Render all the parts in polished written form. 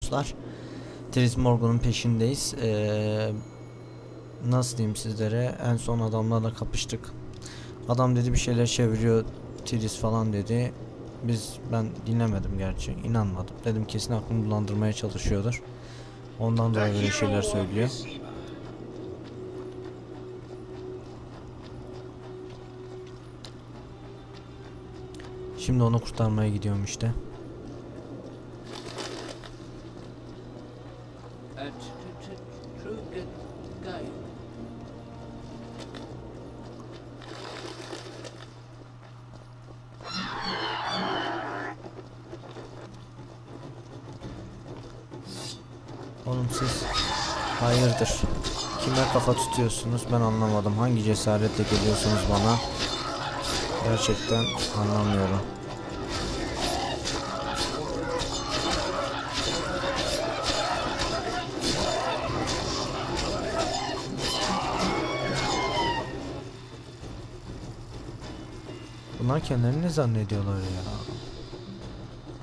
dostlar. Tris Morgan'ın peşindeyiz. Nasıl diyeyim sizlere, en son adamlarla kapıştık. Adam dedi bir şeyler çeviriyor Tris falan dedi. Ben dinlemedim gerçi, inanmadım. Dedim kesin aklımı bulandırmaya çalışıyordur. Ondan dolayı böyle şeyler söylüyor. Şimdi onu kurtarmaya gidiyorum işte. Oğlum siz hayırdır? Kime kafa tutuyorsunuz? Ben anlamadım. Hangi cesaretle geliyorsunuz bana? Gerçekten anlamıyorum. Bunlar kendilerini ne zannediyorlar ya?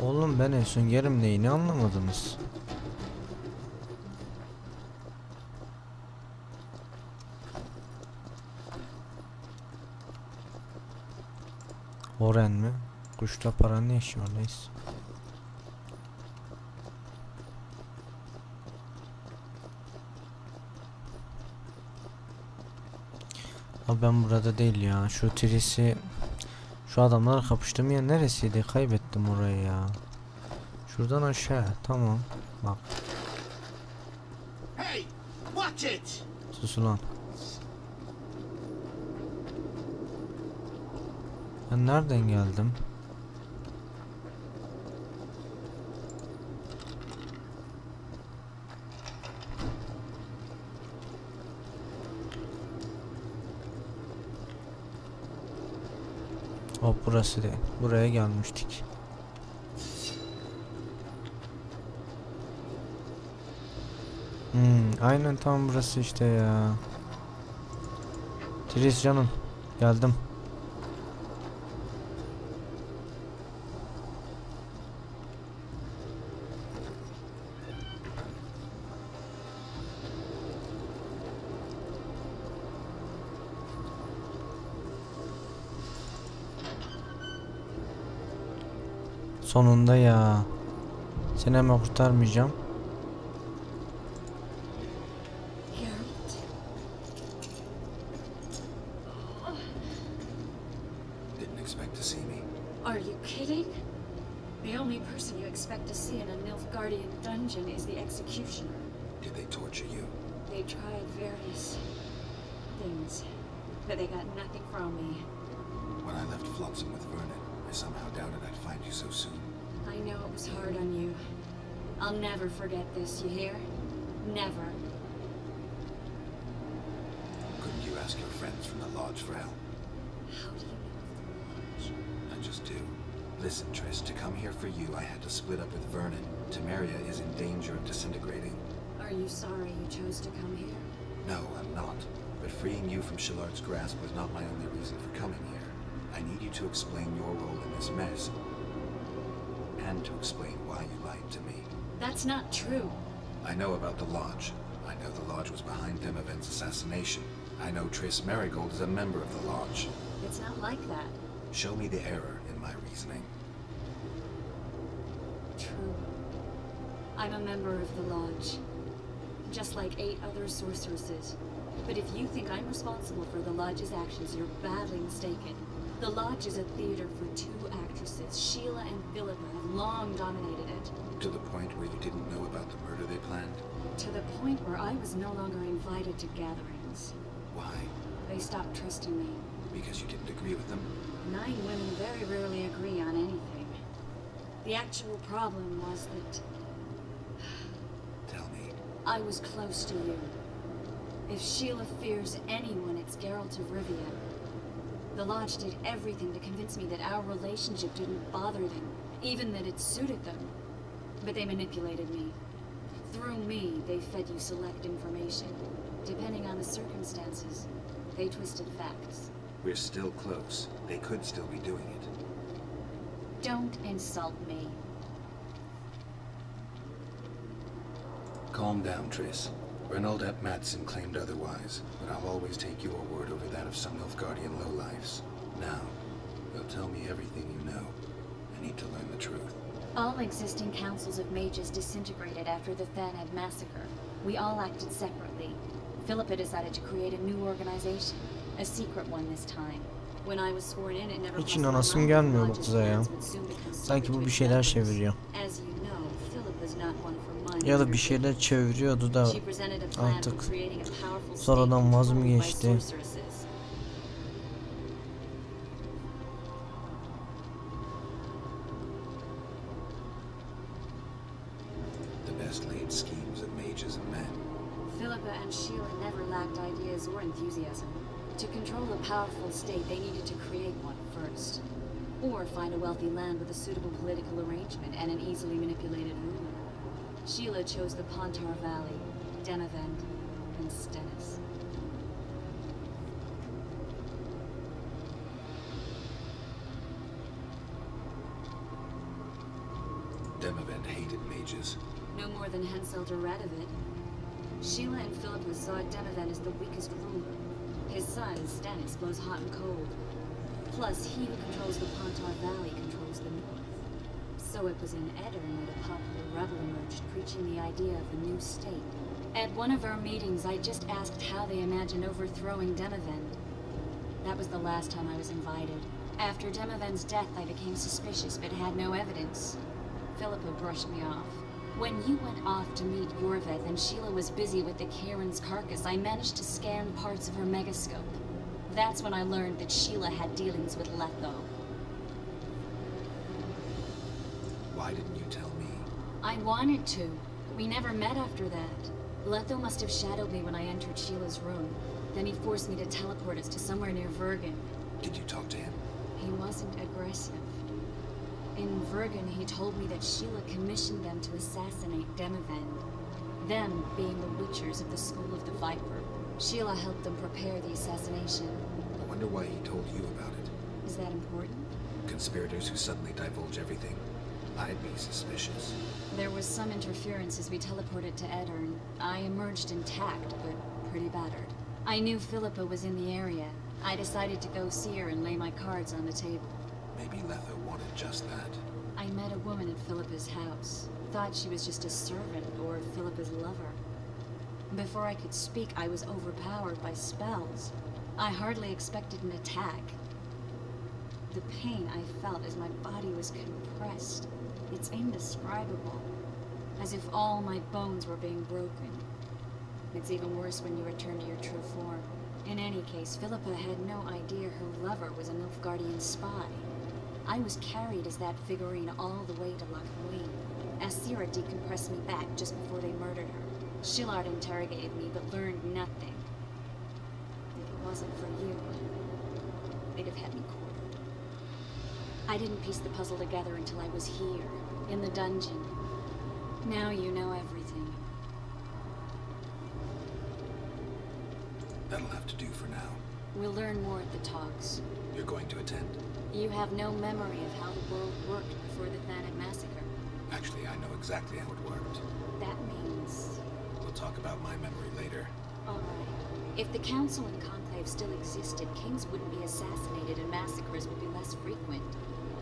Oğlum ben en son yerim neyini anlamadınız? Oren mi? Kuşla para ne işi var, neyse. Abi ben burada değil ya. Şu Tris'i, şu adamlarla kapıştığım yer neresiydi? Kaybettim orayı ya. Şuradan aşağı. Tamam. Bak. Hey, watch it. Sus ulan. Ben nereden geldim? Hop, burası değil. Buraya gelmiştik. Aynen tam burası işte ya. Tris canım. Geldim. Sonunda ya. Seni hemen kurtarmayacağım. Didn't expect to see me. Are you kidding? The only person you expect to see in a Nilfgaardian dungeon is the executioner. Did they torture you? They tried various things, but they got nothing from me. When I left Flotsam with Vernon, I somehow doubted I'd find you so soon. I know it was hard on you. I'll never forget this, you hear? Never. Couldn't you ask your friends from the lodge for help? How do you know of the lodge? I just do. Listen, Triss, to come here for you, I had to split up with Vernon. Temeria is in danger of disintegrating. Are you sorry you chose to come here? No, I'm not. But freeing you from Shillard's grasp was not my only reason for coming here. I need you to explain your role in this mess. And to explain why you lied to me. That's not true. I know about the lodge. I know the lodge was behind Dimavent's assassination. I know Triss Marigold is a member of the lodge. It's not like that. Show me the error in my reasoning. True. I'm a member of the lodge. Just like 8 other sorceresses. But if you think I'm responsible for the lodge's actions, you're badly mistaken. The lodge is a theater for 2 actresses. Sheila and Philippa have long dominated it. To the point where you didn't know about the murder they planned? To the point where I was no longer invited to gatherings. Why? They stopped trusting me. Because you didn't agree with them? 9 women very rarely agree on anything. The actual problem was that Tell me. I was close to you. If Sheila fears anyone, it's Geralt of Rivia. The Lodge did everything to convince me that our relationship didn't bother them, even that it suited them. But they manipulated me. Through me, they fed you select information. Depending on the circumstances, they twisted facts. We're still close. They could still be doing it. Don't insult me. Calm down, Triss. Renaldette Madsen claimed otherwise, but I'll always take your word over that of some Nilfgaardian lowlifes. Now, you'll tell me everything you know. I need to learn the truth. All existing councils of mages disintegrated after the Thanad massacre. We all acted separately. Philippa decided to create a new organization, a secret one this time. When I was sworn in, it never Hiç inanasım gelmiyor bu kıza ya. Sanki bu bir şeyler çeviriyor. As you know, Philippa's not one for money. Ya da bir şeyler çeviriyordu da She presented a plan artık for creating a powerful sonradan state vaz mı controlled by geçti? sorceresses. The best laid schemes of mages and men. Philippa and Sheila never lacked ideas or enthusiasm. To control a powerful state, they needed to create one first. Or find a wealthy land with a suitable political arrangement and an easily manipulated ruler. Sheila chose the Pontar Valley, Demavend, and Stennis. Demavend hated mages. No more than Henselder read of it. Sheila and Philippa saw Demavend as the weakest ruler. His son, Stennis, blows hot and cold. Plus, he who controls the Pontar Valley controls the north. So it was in Edirne that a popular rebel emerged, preaching the idea of a new state. At one of our meetings, I just asked how they imagined overthrowing Demavend. That was the last time I was invited. After Demavend's death, I became suspicious, but had no evidence. Philippa brushed me off. When you went off to meet Yorveth and Sheila was busy with the Karen's carcass, I managed to scan parts of her megascope. That's when I learned that Sheila had dealings with Letho. Why didn't you tell me? I wanted to, but we never met after that. Letho must have shadowed me when I entered Sheila's room. Then he forced me to teleport us to somewhere near Vergen. Did you talk to him? He wasn't aggressive. In Vergen, he told me that Sheila commissioned them to assassinate Demavend. Them being the Witchers of the School of the Viper. Sheila helped them prepare the assassination. I wonder why he told you about it. Is that important? Conspirators who suddenly divulge everything. I'd be suspicious. There was some interference as we teleported to Edirne. I emerged intact, but pretty battered. I knew Philippa was in the area. I decided to go see her and lay my cards on the table. Maybe Letho wanted just that. I met a woman at Philippa's house. Thought she was just a servant or Philippa's lover. Before I could speak, I was overpowered by spells. I hardly expected an attack. The pain I felt as my body was compressed. It's indescribable. As if all my bones were being broken. It's even worse when you return to your true form. In any case, Philippa had no idea her lover was a Nilfgaardian spy. I was carried as that figurine all the way to Lochmuin. Asira decompressed me back just before they murdered her. Shillard interrogated me but learned nothing. If it wasn't for you, they'd have had me quartered. I didn't piece the puzzle together until I was here, in the dungeon. Now you know everything. That'll have to do for now. We'll learn more at the talks. You're going to attend? You have no memory of how the world worked before the Thanad massacre. Actually, I know exactly how it worked. That means... We'll talk about my memory later. Alright. If the Council and Conclave still existed, kings wouldn't be assassinated and massacres would be less frequent.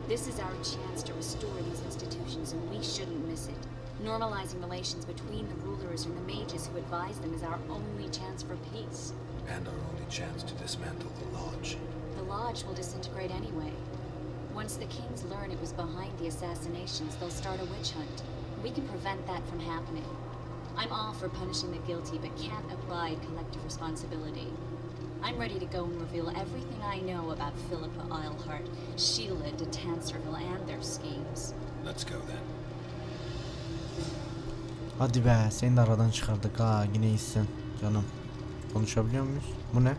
This is our chance to restore these institutions and we shouldn't miss it. Normalizing relations between the rulers and the mages who advise them is our only chance for peace. And our only chance to dismantle the Lodge. The Lodge will disintegrate anyway. Once the kings learn it was behind the assassinations, they'll start a witch hunt. We can prevent that from happening. I'm all for punishing the guilty, but can't abide collective responsibility. I'm ready to go and reveal everything I know about Philippa Eilhart, Sheila de Tanserville, and their schemes. Let's go then. Hadi be, seni de aradan çıkardık ha, yine iyisin canım. Konuşabiliyor muyuz? Bu ne?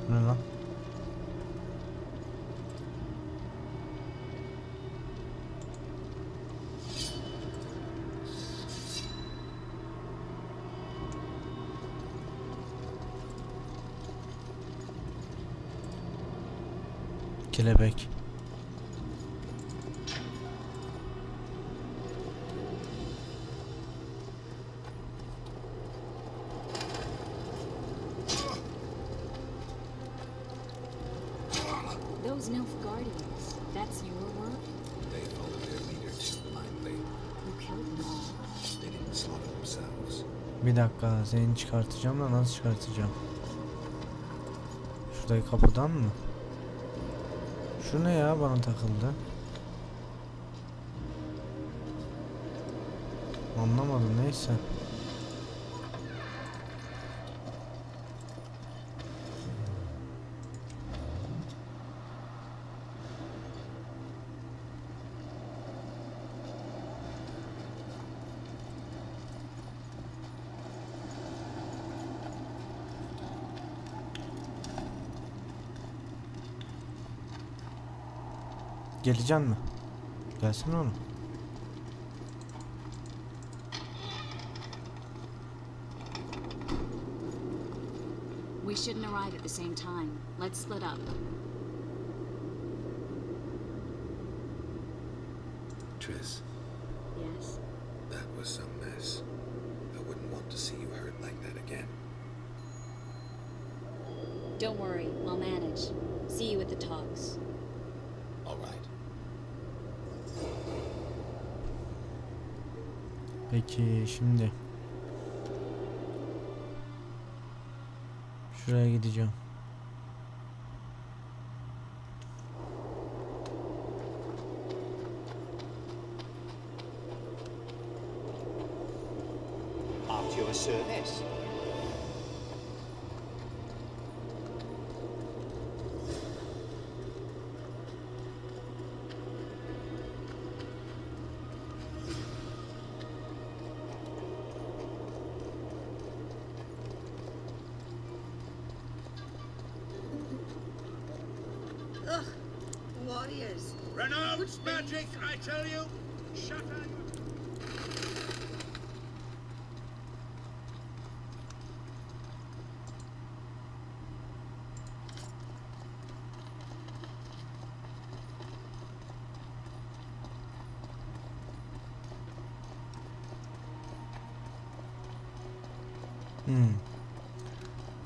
Bu ne lan? Kelebek. Those Nilfgaardians, that's your work? They followed their leader too blindly. You killed them all. They didn't slaughter themselves. Bir dakika, seni çıkartacağım da nasıl çıkartacağım? Şuradaki kapıdan mı? Şu ne ya, bana takıldı. Anlamadım, neyse. Geleceksin mi? Gelsin oğlum. We shouldn't arrive at the same time. Let's split up. Triss, Yes? that was some mess. I wouldn't want to see you hurt like that again. Don't worry, I'll manage. See you at the talks. All right. Peki şimdi şuraya gideceğim. At your service. Ugh, warriors. Renounce magic, I tell you! Shut up!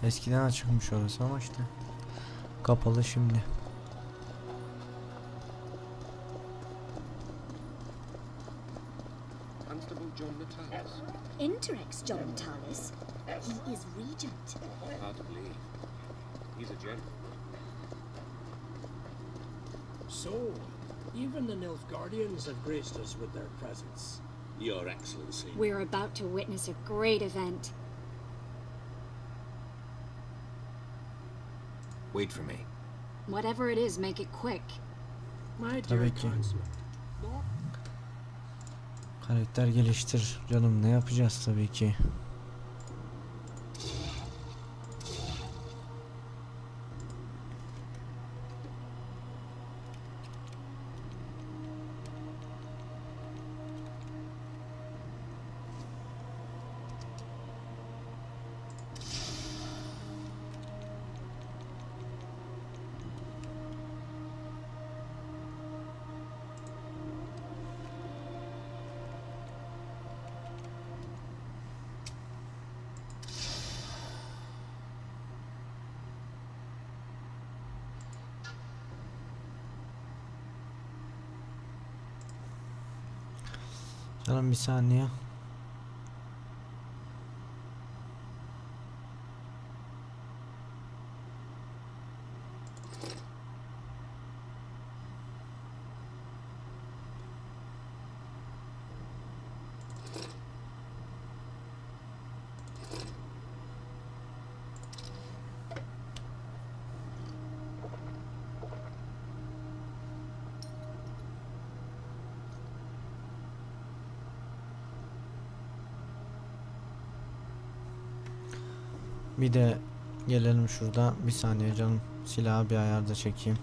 Eskiden açıkmış orası ama işte kapalı şimdi. Constable John Natalis. Interex John Natalis. He is regent. Hard to believe. He's a gentleman. So, even the Nilfgaardians have graced us with their presence. Your Excellency. We're about to witness a great event. Wait for me. Whatever it is, make it quick. My dear Tabii ki. Consular, Karakter geliştir canım, ne yapacağız tabii ki. Canım bir saniye. Bir de gelelim şurada, bir saniye canım, silahı bir ayarda çekeyim.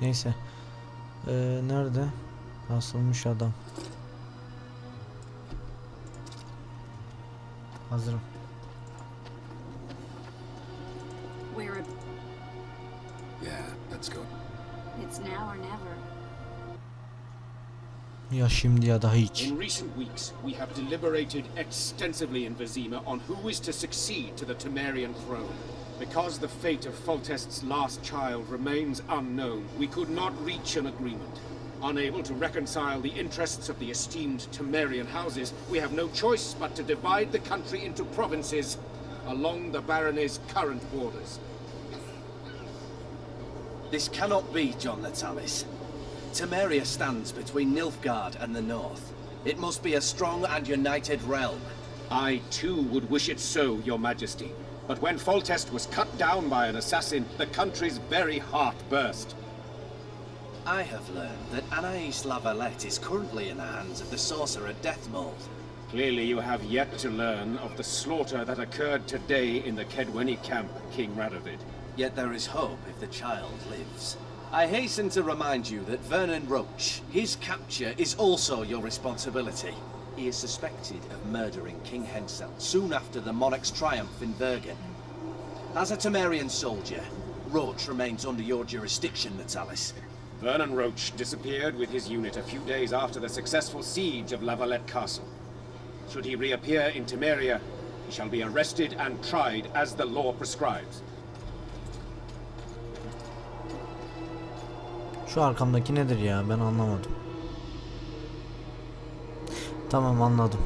Neyse. Nerede? Asılmış adam. Hazırım. We're a... Yeah, let's go. It's now or never. Ya şimdi ya da hiç. In recent weeks, we have deliberated extensively in Vizima on who is to succeed to the Temerian throne. Because the fate of Foltest's last child remains unknown, we could not reach an agreement. Unable to reconcile the interests of the esteemed Temerian houses, we have no choice but to divide the country into provinces along the barony's current borders. This cannot be, John Natalis. Temeria stands between Nilfgaard and the north. It must be a strong and united realm. I too would wish it so, Your Majesty. But when Foltest was cut down by an assassin, the country's very heart burst. I have learned that Anais Lavalette is currently in the hands of the sorcerer Deathmold. Clearly you have yet to learn of the slaughter that occurred today in the Kedweni camp, King Radovid. Yet there is hope if the child lives. I hasten to remind you that Vernon Roach, his capture is also your responsibility. He is suspected of murdering King Hensel soon after the monarch's triumph in Bergen. As a Temerian soldier, Roach remains under your jurisdiction, Natalis. Vernon Roach disappeared with his unit a few days after the successful siege of Lavalette Castle. Should he reappear in Temeria, he shall be arrested and tried as the law prescribes. Şu arkamdaki nedir ya? Ben anlamadım. Tamam, anladım.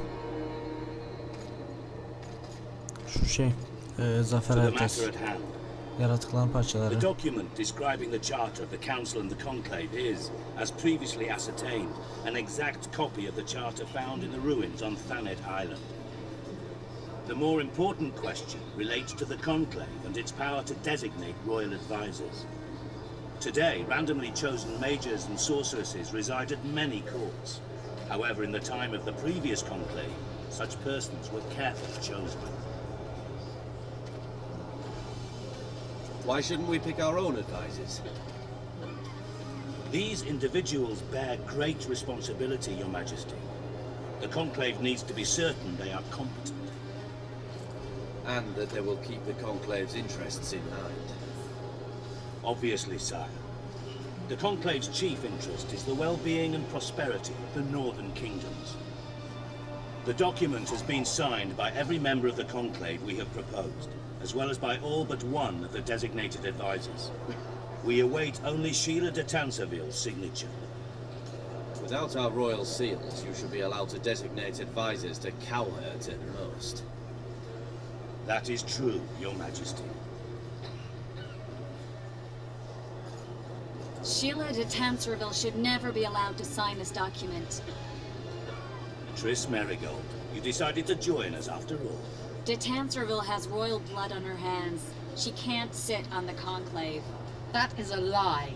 Şu şey, zafer haritası. Yaratıkların parçaları. The document describing the charter of the council and the conclave is, as previously ascertained, an exact copy of the charter found in the ruins on Thanet Island. The more important question relates to the conclave and its power to designate royal advisors. Today, randomly chosen mages and sorceresses reside at many courts. However, in the time of the previous conclave, such persons were carefully chosen. Why shouldn't we pick our own advisors? These individuals bear great responsibility, Your Majesty. The conclave needs to be certain they are competent. And that they will keep the conclave's interests in mind. Obviously, sire. The conclave's chief interest is the well-being and prosperity of the northern kingdoms. The document has been signed by every member of the conclave we have proposed, as well as by all but one of the designated advisors. We await only Sheila de Tanserville's signature. Without our royal seals, you should be allowed to designate advisors to cowherds at most. That is true, Your Majesty. Sheila de Tanserville should never be allowed to sign this document. Triss Merigold, you decided to join us after all. De Tanserville has royal blood on her hands. She can't sit on the conclave. That is a lie.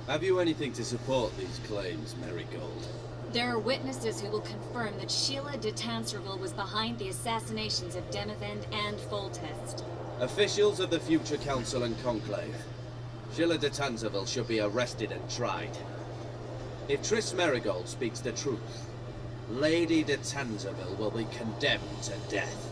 Have you anything to support these claims, Merigold? There are witnesses who will confirm that Sheila de Tanserville was behind the assassinations of Demavend and Foltest. Officials of the future council and conclave. Sheila de Tanserville should be arrested and tried. If Triss Merigold speaks the truth, Lady de Tanserville will be condemned to death.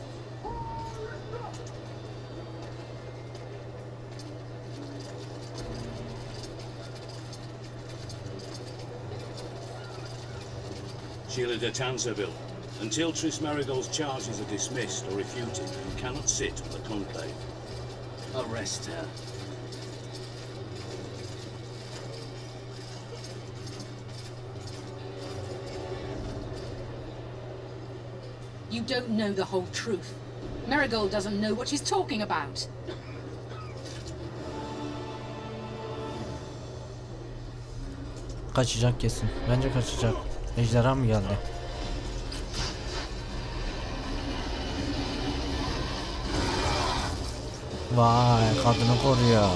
Sheila de Tanserville, until Triss Merigold's charges are dismissed or refuted, you cannot sit on the conclave. Arrest her. You don't know the whole truth. Marigold doesn't know what she's talking about. Kaçacak kesin. Bence kaçacak. Ejderha mı geldi? Vay, kadını koruyor.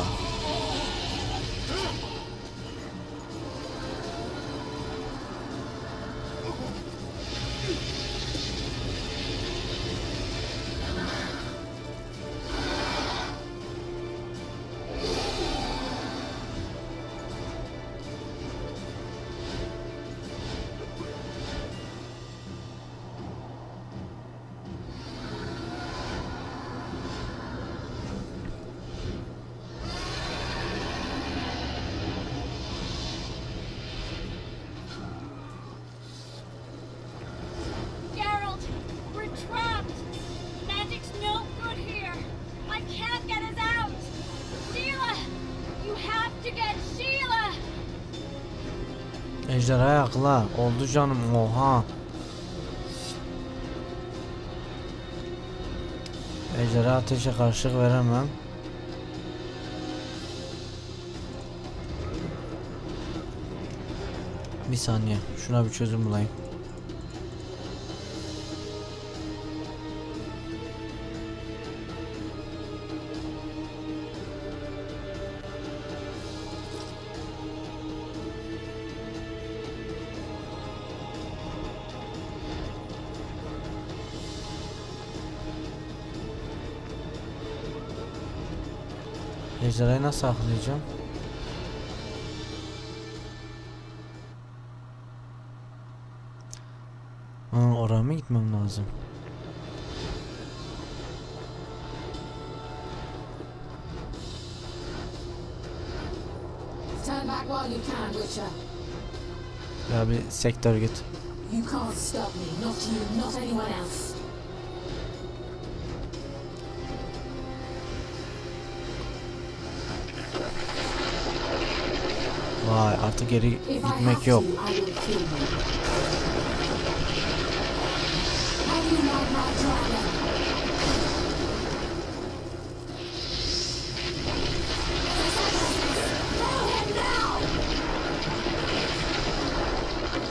Ejderha yakla. Oldu canım, oha. Ejderha ateşe karşılık veremem. Bir saniye, şuna bir çözüm bulayım. Ejderhayı nasıl aklayacağım? Oraya mı gitmem lazım? Turn back while you can, Witcher. Ya bir sektör git. You can't stop me, not you, not anyone else. Vay, artık geri gitmek yok.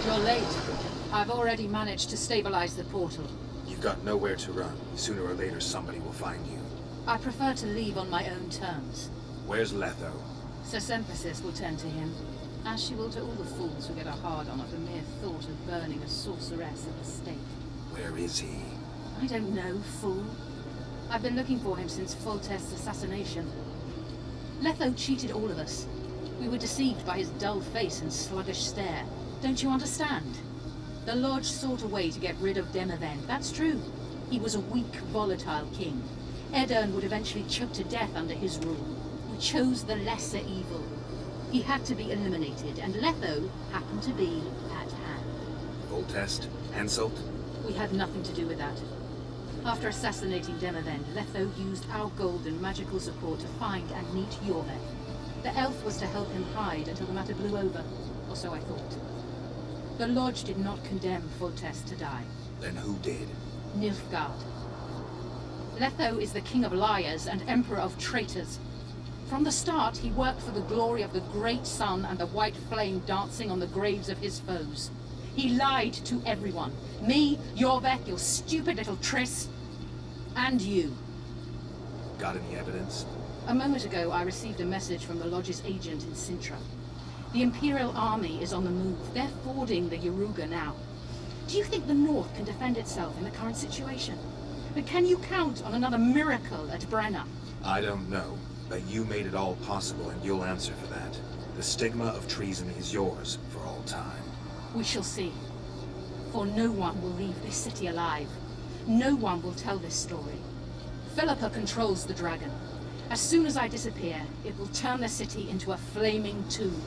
You're late. I've already managed to stabilize the portal. You've got nowhere to run. Sooner or later, somebody will find you. I prefer to leave on my own terms. Where's Letho? Sir Semprasis will tend to him, as she will to all the fools who get a hard-on at the mere thought of burning a sorceress at the stake. Where is he? I don't know, fool. I've been looking for him since Foltest's assassination. Letho cheated all of us. We were deceived by his dull face and sluggish stare. Don't you understand? The Lodge sought a way to get rid of Demavend, that's true. He was a weak, volatile king. Edirn would eventually choke to death under his rule. We chose the lesser evil. He had to be eliminated, and Letho happened to be at hand. Voltest? Henselt? We had nothing to do with that. After assassinating Demavend, Letho used our gold and magical support to find and meet Jorveth. The elf was to help him hide until the matter blew over, or so I thought. The Lodge did not condemn Foltest to die. Then who did? Nilfgaard. Letho is the king of liars and emperor of traitors. From the start, he worked for the glory of the great sun and the white flame dancing on the graves of his foes. He lied to everyone. Me, Jorveth, your stupid little Triss, and you. Got any evidence? A moment ago, I received a message from the Lodge's agent in Sintra. The Imperial Army is on the move. They're fording the Yaruga now. Do you think the North can defend itself in the current situation? But can you count on another miracle at Brenna? I don't know, but you made it all possible and you'll answer for that. The stigma of treason is yours for all time. We shall see. For no one will leave this city alive. No one will tell this story. Philippa controls the dragon. As soon as I disappear, it will turn the city into a flaming tomb.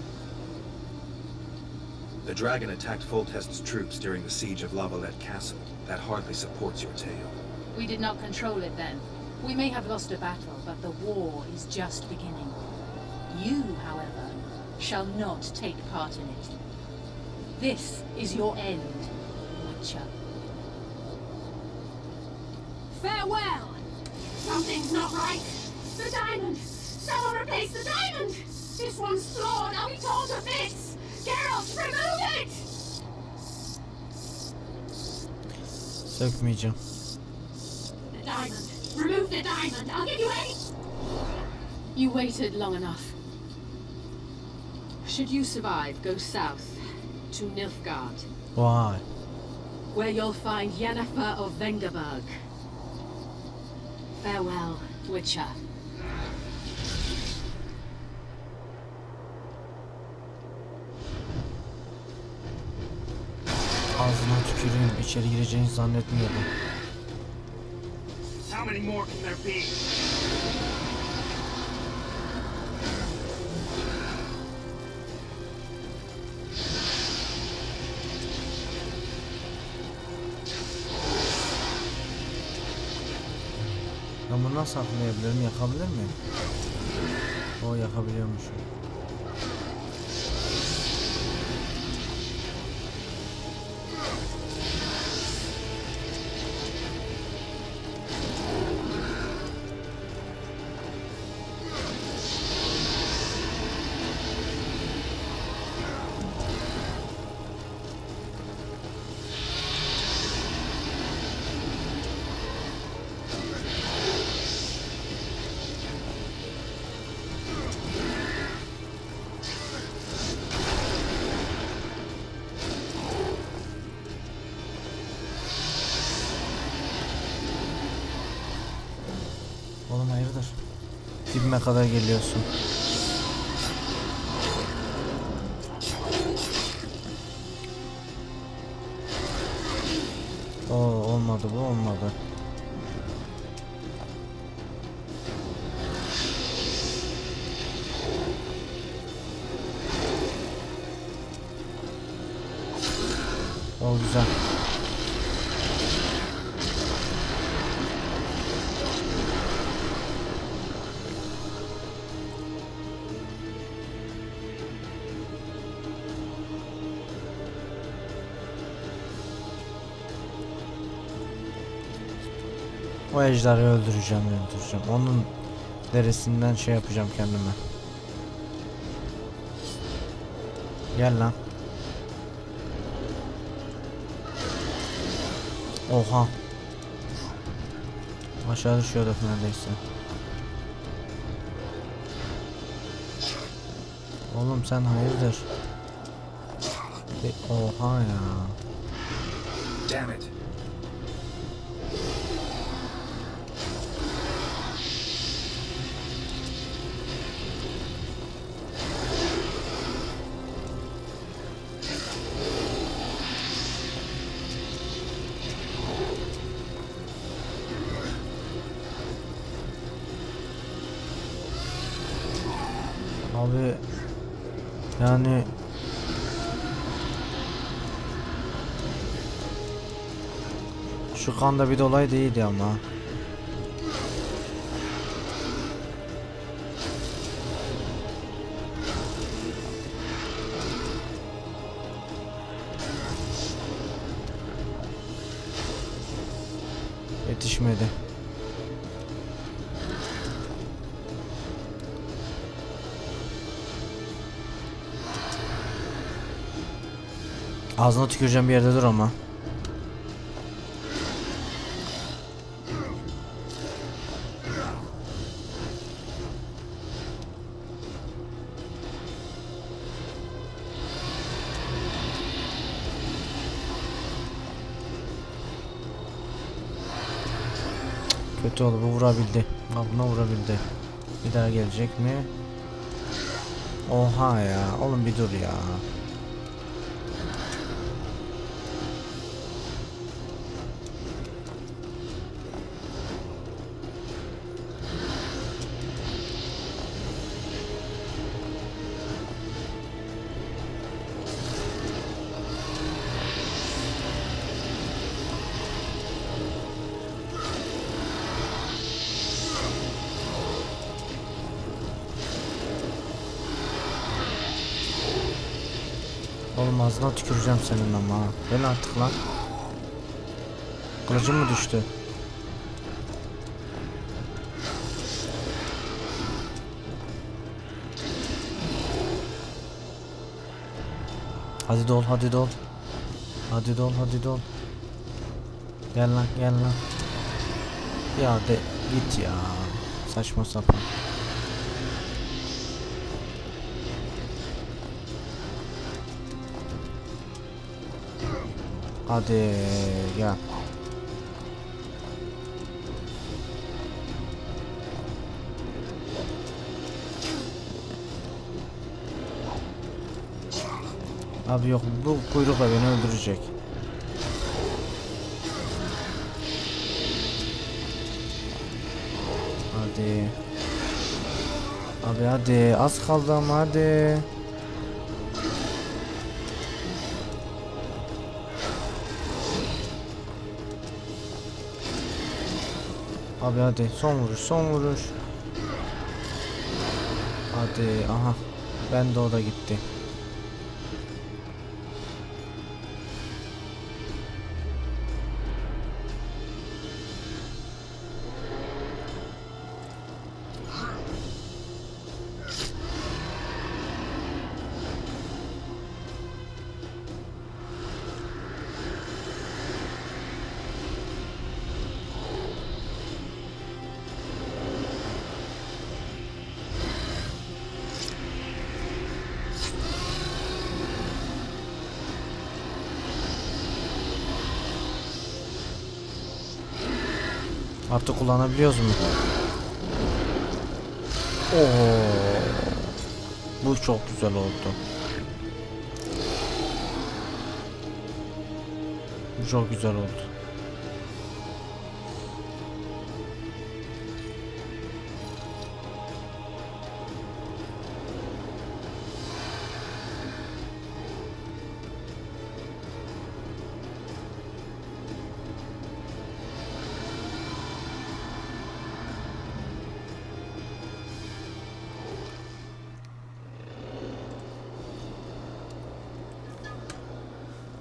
The dragon attacked Foltest's troops during the siege of Lavalette Castle. That hardly supports your tale. We did not control it then. We may have lost a battle, but the war is just beginning. You, however, shall not take part in it. This is your end, Witcher. Farewell! Something's not right! The diamond! Someone replace the diamond! This one's flawed, I'll be told to fix! Geralt, remove it! Sökmeyeceğim. The diamond! Remove the diamond! I'll give you any... You waited long enough. Should you survive, go south to Nilfgaard, Vay. where you'll find Yennefer of Vengerberg. Farewell, Witcher. Ağzına tüküreyim. İçeri gireceğini zannetmiyordum. How many more can there be? Ben bunu nasıl aklayabilirim? Yakabilir miyim? O yakabiliyormuşum. Dibime kadar geliyorsun. Olmadı bu, olmadı. O güzel. O ejderhayı öldüreceğim. Onun derisinden şey yapacağım kendime. Gel lan. Oha. Aşağı düşüyorduk neredeyse. Oğlum sen hayırdır? Oha ya. Damn it. Abi yani şu kanda bir dolay değildi ama. Yetişmedi. Ağzına tüküreceğim bir yerde dur ama. Kötü oldu, bu vurabildi. Buna vurabildi. Bir daha gelecek mi? Oha ya. Oğlum bir dur ya. Oğlum ağzına tüküreceğim senin ama. Ben artık lan. Kılıcım mı düştü? Hadi dol, hadi dol. Hadi dol, hadi dol. Gel lan, gel lan. Ya de git ya. Saçma sapan. Hadi gel. Abi yok, bu kuyrukla beni öldürecek. Hadi. Abi hadi, az kaldı ama hadi. Abi hadi, son vuruş, son vuruş. Hadi, aha. Ben de, o da gitti. Artık kullanabiliyoruz mu? Oo. Bu çok güzel oldu. Bu çok güzel oldu.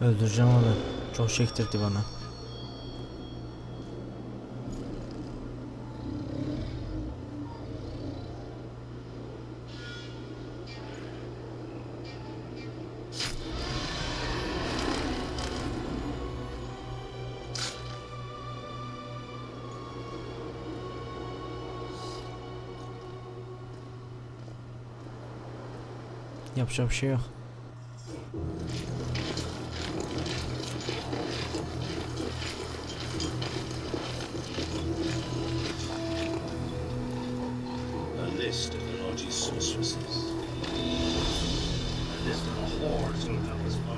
Öldüreceğim onu. Çok çektirdi bana. Yapacak bir şey yok. A list of the lodge's sorceresses. A list of the whores who help us find you.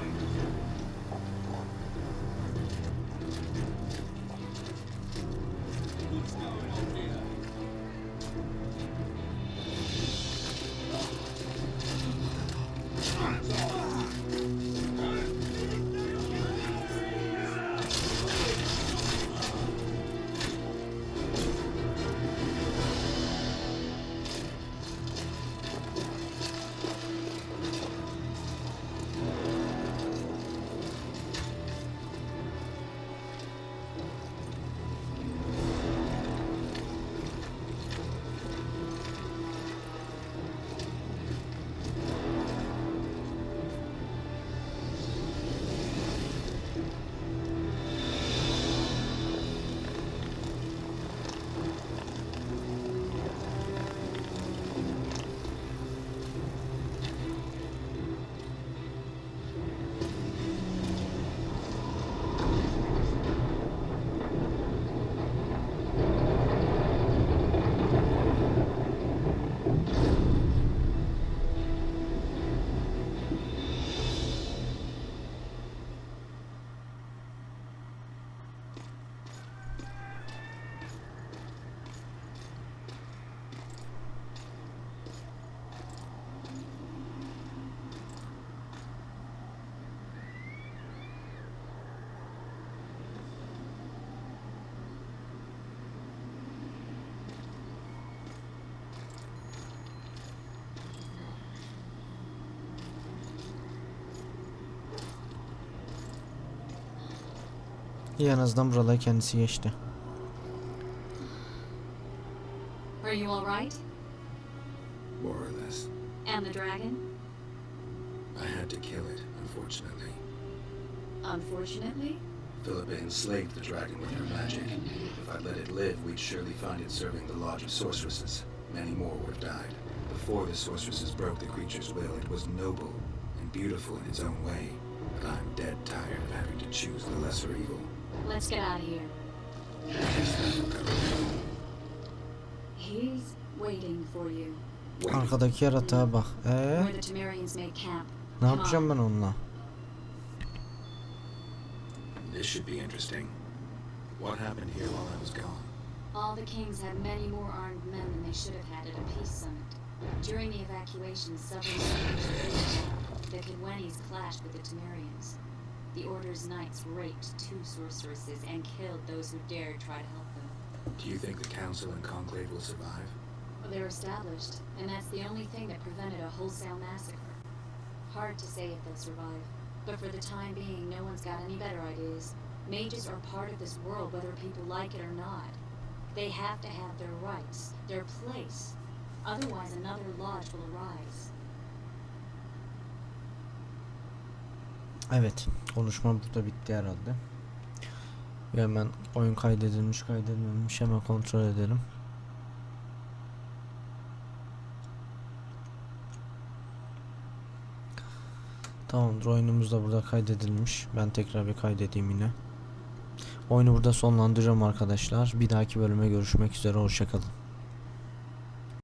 İyi, en azından buraları kendisi geçti. Are you all right? More or less. And the dragon? I had to kill it, unfortunately. Unfortunately? Philippa enslaved the dragon with her magic. If I'd let it live, we'd surely find it serving the Lodge of Sorceresses. Many more would have died. Before the sorceresses broke the creature's will, it was noble and beautiful in its own way. But I'm dead tired of having to choose the lesser evil. Let's get out of here. He's waiting for you. Arkadaki yaratığa bak. Where the Temerians made camp. Ne yapacağım ben onunla? This should be interesting. What happened here while I was gone? All the kings had many more armed men than they should have had at a peace summit. During the evacuation, several soldiers the Kedwenis clashed with the Temerians. The Order's knights raped 2 sorceresses and killed those who dared try to help them. Do you think the council and conclave will survive? Well, they're established, and that's the only thing that prevented a wholesale massacre. Hard to say if they'll survive, but for the time being, no one's got any better ideas. Mages are part of this world, whether people like it or not. They have to have their rights, their place. Otherwise, another lodge will arise. Evet, konuşma burada bitti herhalde. Ve hemen oyun kaydedilmiş kaydedilmemiş hemen kontrol edelim. Tamamdır, oyunumuz da burada kaydedilmiş. Ben tekrar bir kaydedeyim yine. Oyunu burada sonlandırıyorum arkadaşlar. Bir dahaki bölüme görüşmek üzere, hoşça kalın.